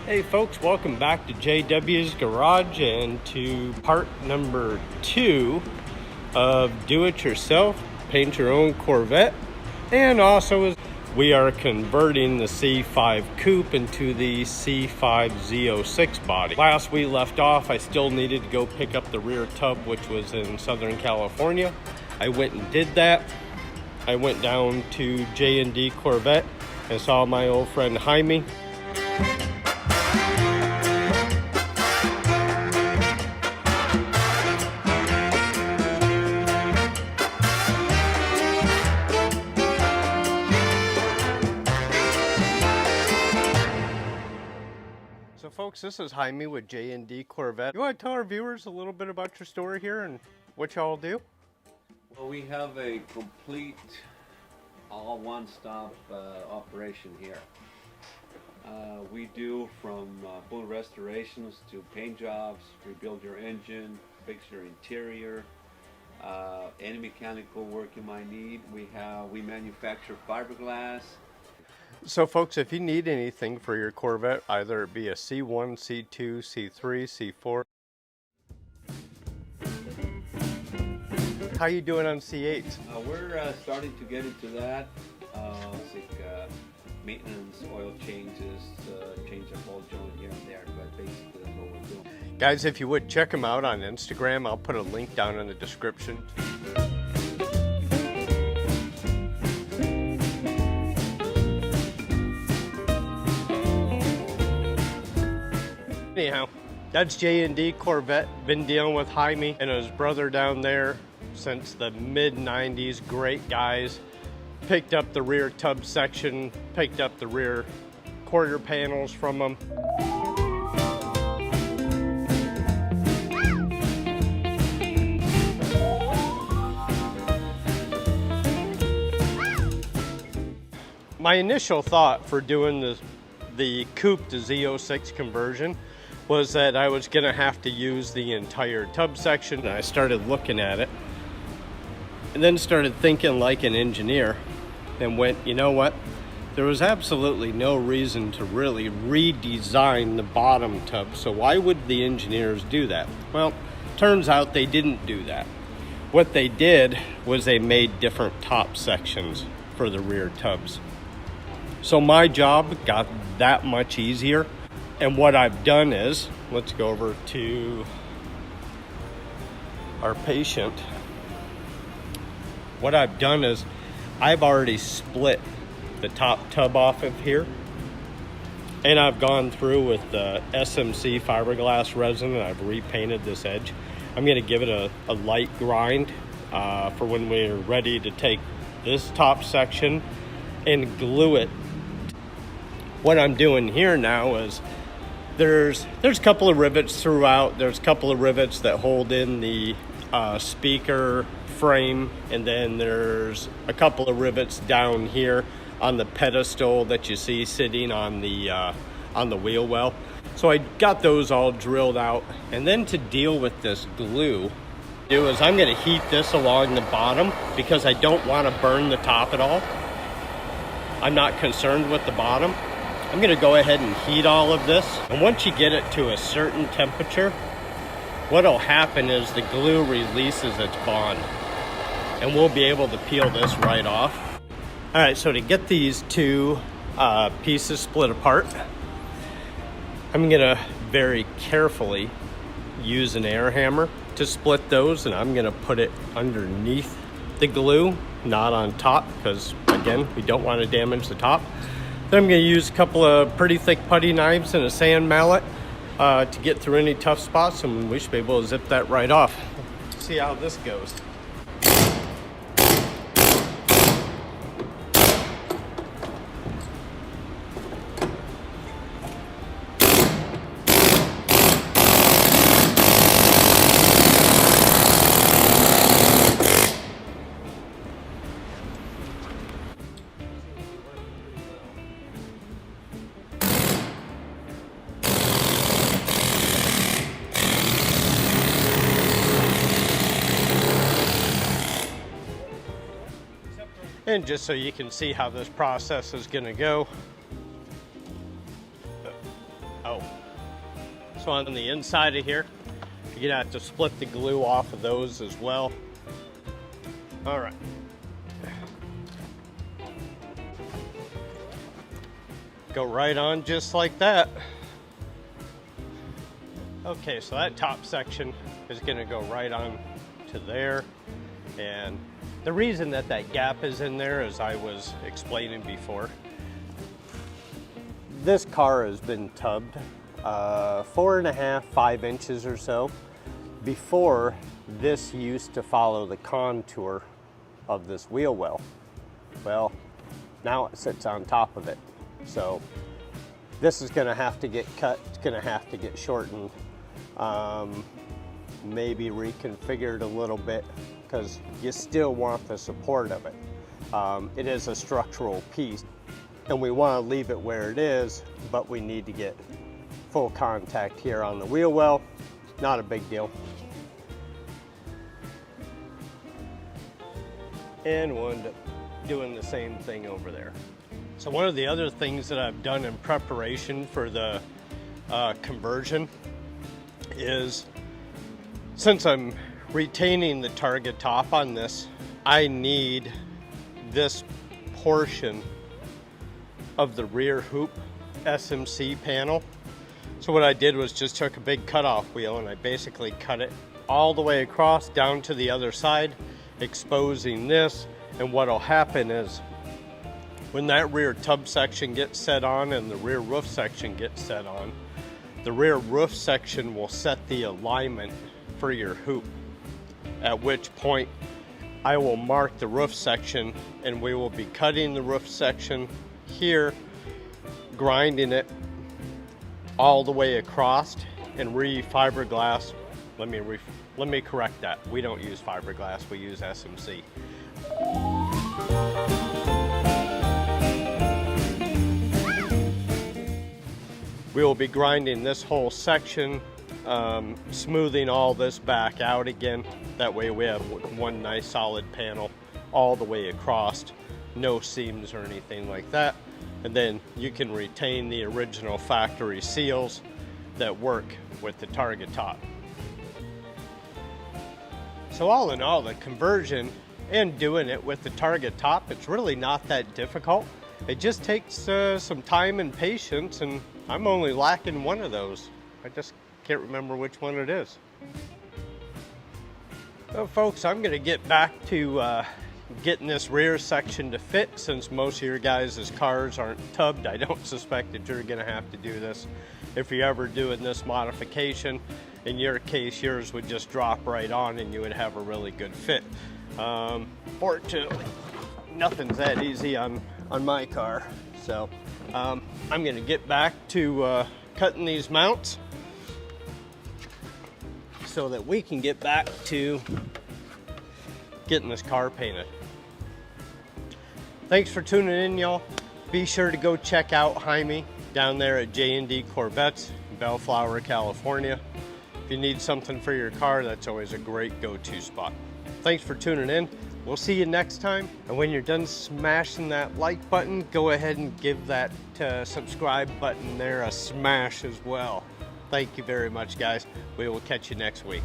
Hey folks, welcome back to JW's Garage and to part number 2 of Do It Yourself, Paint Your Own Corvette. And also we are converting the C5 Coupe into the C5 Z06 Body. Last we left off, I still needed to go pick up the rear tub, which was in Southern California. I went and did that. I went down to J&D Corvette and saw my old friend Jaime. So folks, this is Jaime with J&D Corvette. You want to tell our viewers a little bit about your story here and what y'all do? Well, we have a complete, all one-stop operation here. We do from full restorations to paint jobs, rebuild your engine, fix your interior, any mechanical work you might need. We manufacture fiberglass. So folks, if you need anything for your Corvette, either it be a C1, C2, C3, C4. How you doing on C8s? We're starting to get into that. Maintenance, oil changes, change the whole joint here and there, but basically that's what we're doing. Guys, if you would check them out on Instagram, I'll put a link down in the description. Anyhow, that's J&D Corvette. Been dealing with Jaime and his brother down there since the mid-90s. Great guys. Picked up the rear tub section, picked up the rear quarter panels from them. My initial thought for doing the coupe to Z06 conversion was that I was gonna have to use the entire tub section. And I started looking at it and then started thinking like an engineer and went, you know what? There was absolutely no reason to really redesign the bottom tub. So why would the engineers do that? Well, turns out they didn't do that. What they did was they made different top sections for the rear tubs. So my job got that much easier. And what I've done is, let's go over to our patient. What I've done is I've already split the top tub off of here. And I've gone through with the SMC fiberglass resin and I've repainted this edge. I'm gonna give it a light grind for when we're ready to take this top section and glue it. What I'm doing here now is there's a couple of rivets throughout. There's a couple of rivets that hold in the speaker frame, and then there's a couple of rivets down here on the pedestal that you see sitting on the wheel well. So I got those all drilled out, and then to deal with this glue, I'm going to heat this along the bottom because I don't want to burn the top at all. I'm not concerned with the bottom. I'm gonna go ahead and heat all of this. And once you get it to a certain temperature, what'll happen is the glue releases its bond and we'll be able to peel this right off. All right, so to get these two pieces split apart, I'm gonna very carefully use an air hammer to split those, and I'm gonna put it underneath the glue, not on top, because again, we don't want to damage the top. Then I'm going to use a couple of pretty thick putty knives and a sand mallet to get through any tough spots, and we should be able to zip that right off. Let's see how this goes. And just so you can see how this process is going to go, go. So on the inside of here, you're gonna have to split the glue off of those as well. All right. Go right on just like that. Okay, so that top section is gonna go right on to there. And the reason that that gap is in there, as I was explaining before, this car has been tubbed 4.5, 5 inches or so. Before, this used to follow the contour of this wheel well. Well, now it sits on top of it. So this is gonna have to get cut, it's gonna have to get shortened, maybe reconfigured a little bit, because you still want the support of it. It is a structural piece, and we want to leave it where it is, but we need to get full contact here on the wheel well. Not a big deal. And we'll end up doing the same thing over there. So one of the other things that I've done in preparation for the conversion is, since I'm retaining the target top on this, I need this portion of the rear hoop SMC panel. So what I did was just took a big cutoff wheel and I basically cut it all the way across down to the other side, exposing this. And what'll happen is, when that rear tub section gets set on and the rear roof section gets set on, the rear roof section will set the alignment for your hoop, at which point I will mark the roof section, and we will be cutting the roof section here, grinding it all the way across, and re-fiberglass. Let me correct that. We don't use fiberglass, we use SMC. We will be grinding this whole section, smoothing all this back out again. That way we have one nice solid panel all the way across, no seams or anything like that. And then you can retain the original factory seals that work with the target top. So all in all, the conversion and doing it with the target top, it's really not that difficult. It just takes some time and patience, and I'm only lacking one of those. I just can't remember which one it is. So folks, I'm gonna get back to getting this rear section to fit, since most of your guys' cars aren't tubbed. I don't suspect that you're gonna have to do this. If you're ever doing this modification, in your case, yours would just drop right on and you would have a really good fit. Fortunately, nothing's that easy on my car. So I'm gonna get back to cutting these mounts so that we can get back to getting this car painted. Thanks for tuning in, y'all. Be sure to go check out Jaime down there at J&D Corvette, Bellflower, California. If you need something for your car, that's always a great go-to spot. Thanks for tuning in. We'll see you next time. And when you're done smashing that like button, go ahead and give that subscribe button there a smash as well. Thank you very much, guys. We will catch you next week.